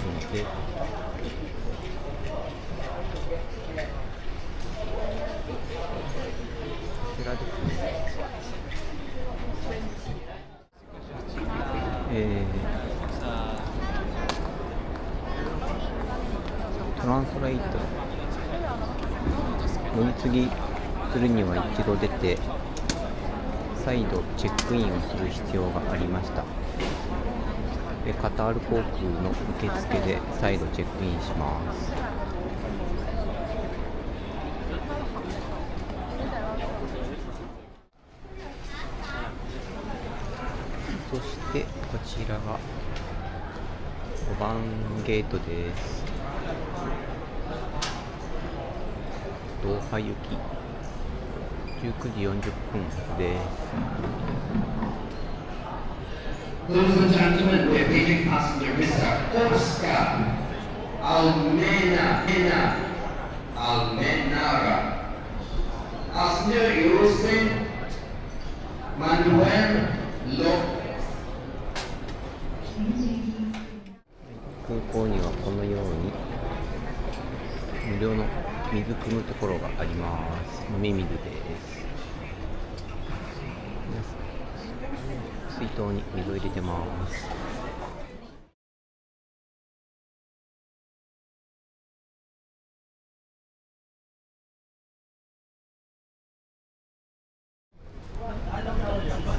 ので、こちらですね。トランスライト乗り継ぎするには一度出て再度チェックインをする必要がありました。でカタール航空の受付で再度チェックインします。そしてこちらが5番ゲートです。ドーハ行き19時40分です。Ladies and gentlemen, we're taking passenger Mr. Oscar Almenara. Passenger Eurostin Manuel Lopez. 空港にはこのように無料の水汲むところがあります。飲み水です。水筒に水を入れてます。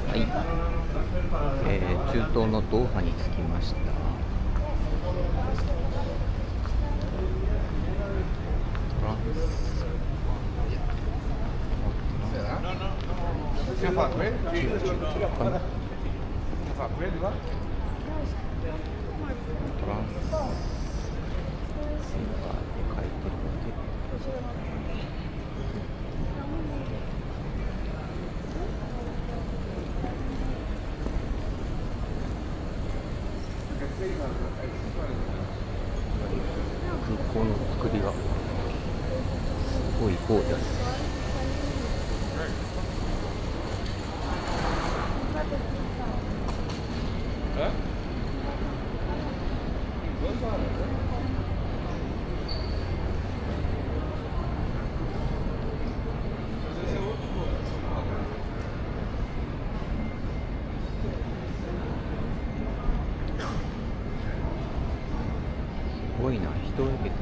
はい、中東のドーハに着きました。トランスセンターで書いてるので、空港の作りがすごいゴージャス。すごいな、人を受けて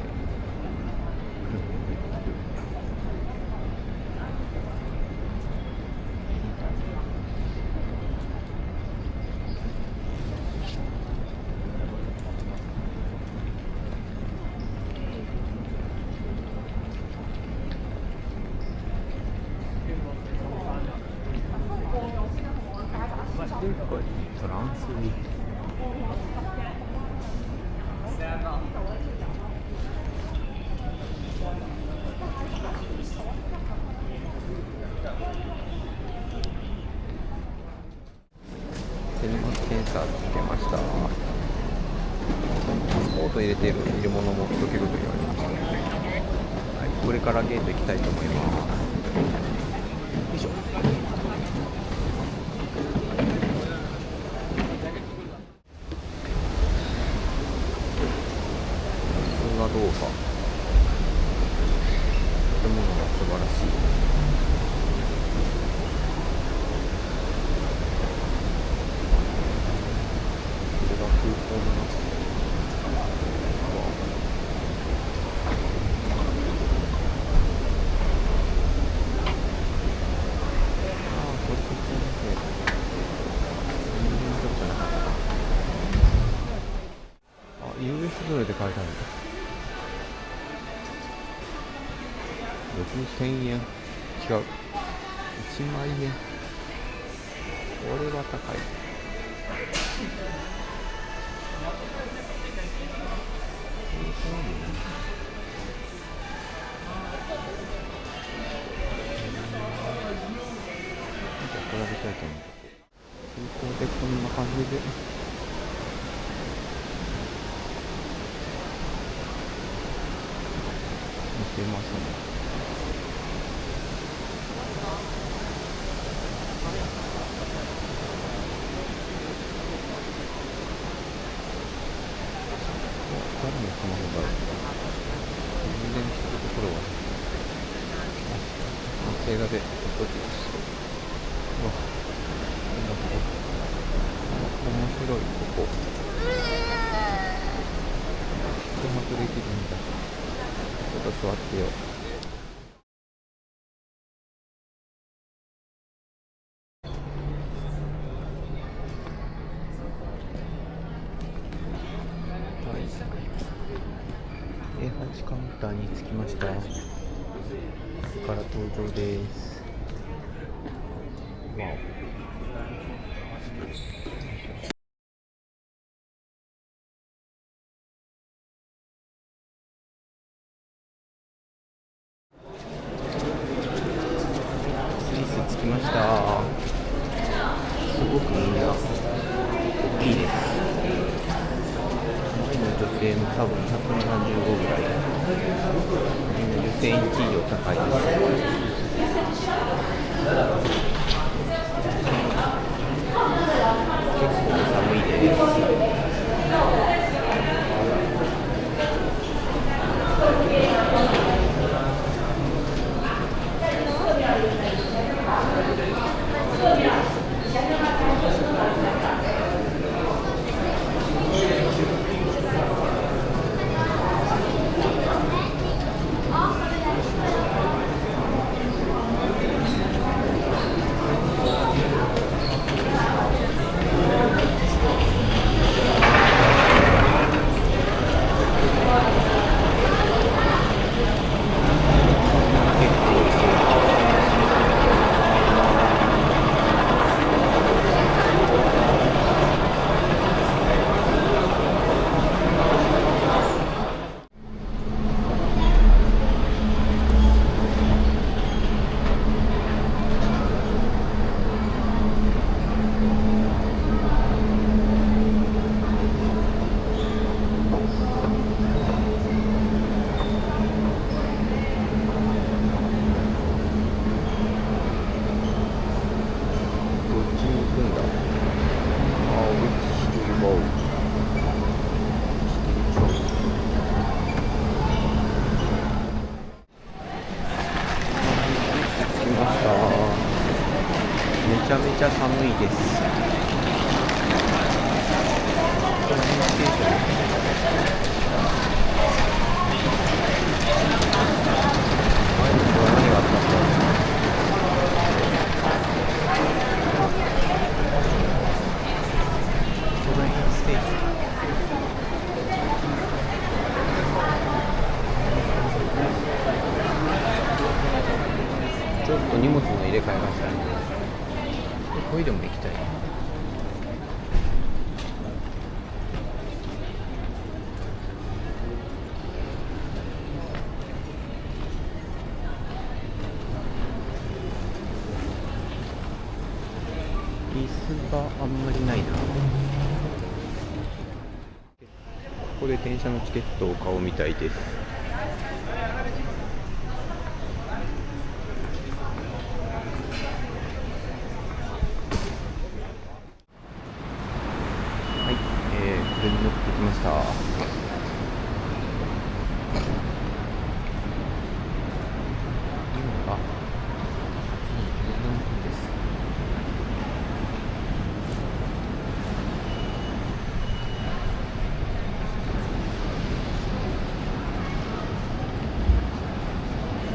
これトランスウィーク。手荷物センサーつけました。パスポート入れている入れ物も届けると言われました。はい、これからゲート行きたいと思います。よいしょ。ドーハ、建物が素晴らしい。これが空港の中。これ空港ですね。全然ちょっとなかった。US ドルで買えたんだ。6000円。違う、1万円。これは高い。比べたいと思う。空港でこんな感じで見てますね。ころは松枝で音です。うわ、なんだここ面白い。ここ宿泊できるんだ。ちょっと座ってよ。はい、A8 カウンターに着きました。ここから登場です。わお。スイス着きました。すごくみんな大きいです。前の女性も多分175ぐらい。みんな10センチ以上高いです。結構寒いです。めちゃめちゃ寒いです。この辺ステーション前のこれ何があったんだろう。この辺ステーションちょっと荷物の入れ替えがしたいんでトイレも行きたい。椅子があんまりないな。ここで電車のチケットを買おうみたいです。これに乗ってきました。今がです。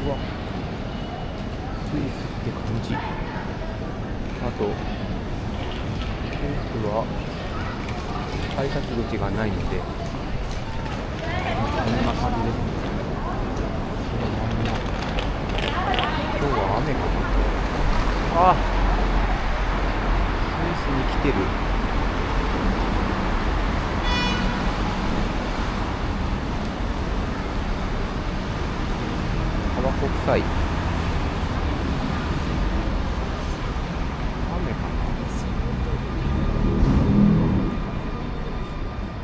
うわ、スイスって感じ。あと奥は改札口がないのでこんな感じですね。そのまんま。今日は雨かな。あ、スイスに来てる。タバコ臭い。雨かな。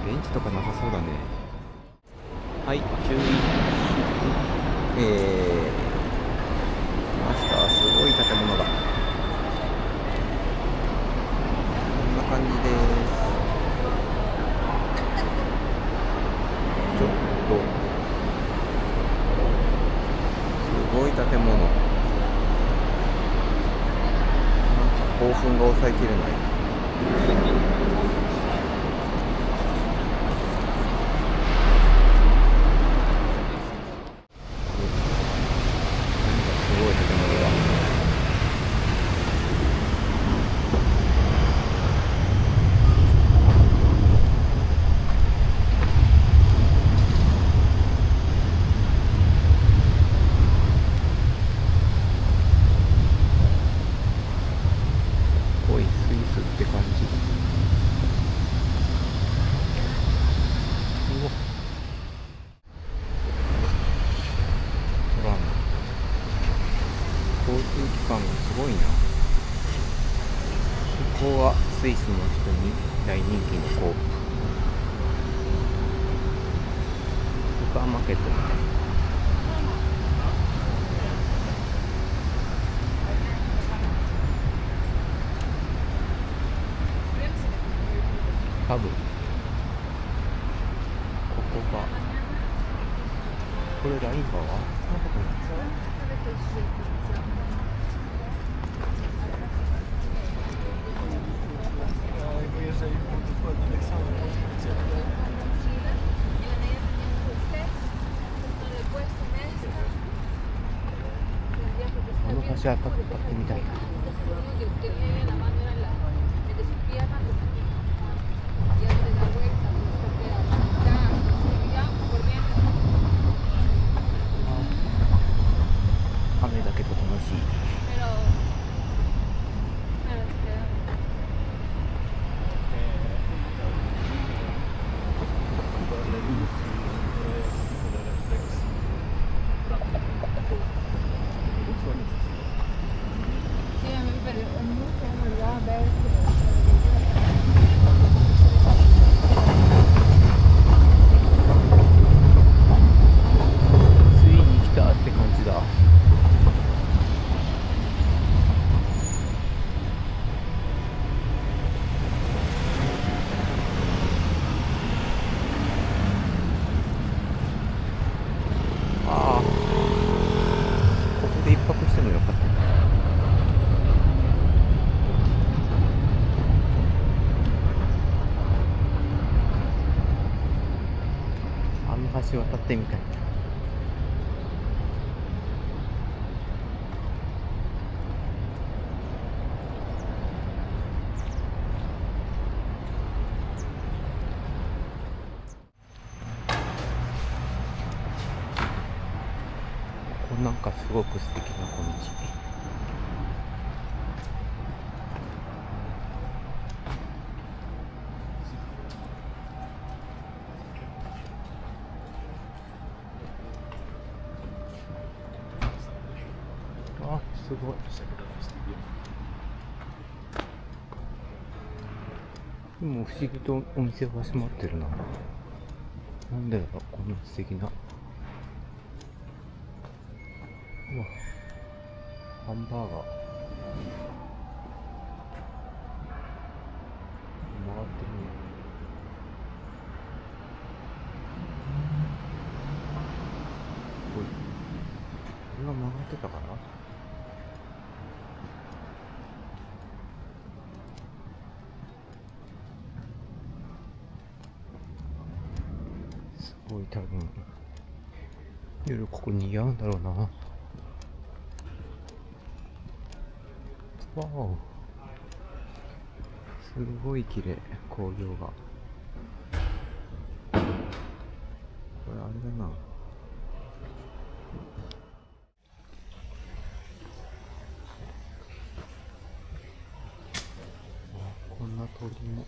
ベンチとかなさそうだね。はい、注意。来ました。すごい建物が。こんな感じです。ちょっと建物、なんか興奮が抑えきれない。すごい建物が。すごいスイスって感じ。うわ、トラム、交通機関がすごいな。ここはスイスの人に大人気のコープ、スーパーマーケットみたいな。多分ここが、これライン川？あの橋当たってみたいな。雨だけど楽しい。ついに来たって感じだ。ああ、ここで一泊してもよかったな。あの橋渡ってみたい。ここなんかすごく素敵な小道。あ、すごい。でも不思議とお店が閉まってるな。なんでだろう、こんな素敵な。うわ、ハンバーガー。回ってるね。これが曲がってたかな。すごい、多分夜ここに合うんだろうな。わお、すごい綺麗、紅葉が。これあれだな。こんな通りも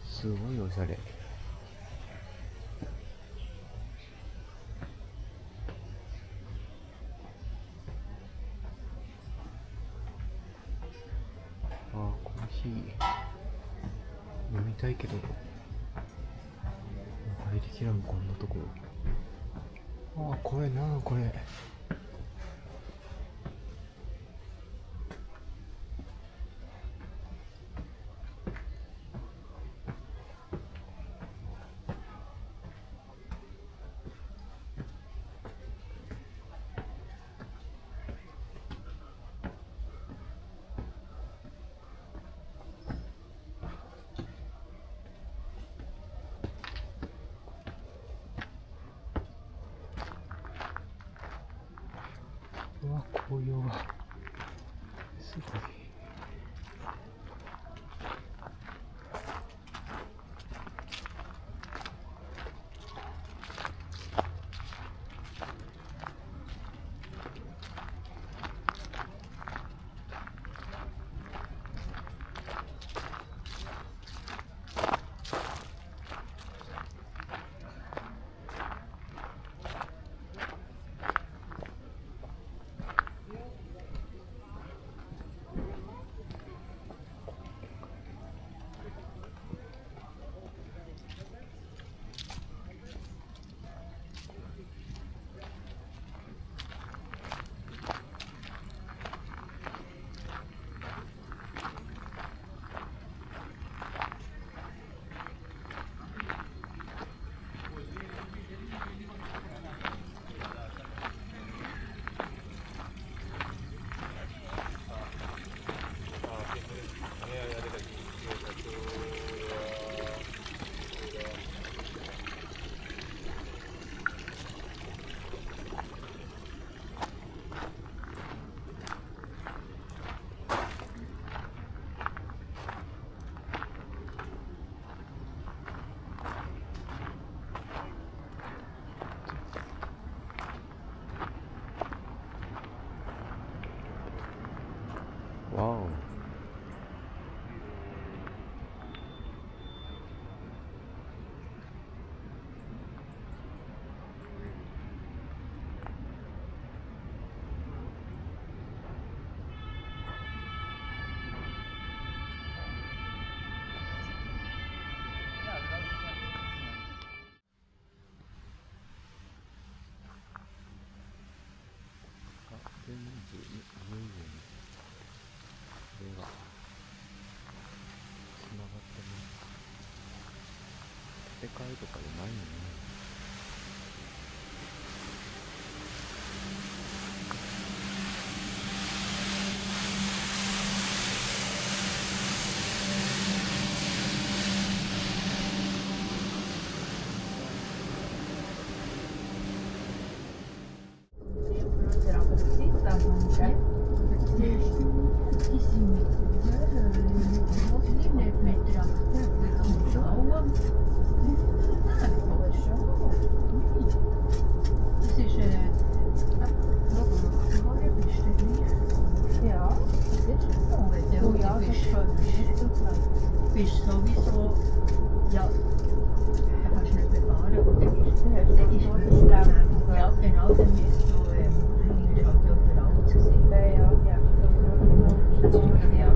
すごいおしゃれ。コーヒー飲みたいけど入りきらん、こんなところ。これな、これ。うわ、紅葉がすごい。わお。全部上にこれがつながってます。建て替えとかでないよね。Bist sowieso, ja, da kannst du nicht befahren. Ja, genau, dann wirst du halt auf der Auto zu sehen. Ja, ja. Das ist schon, ja.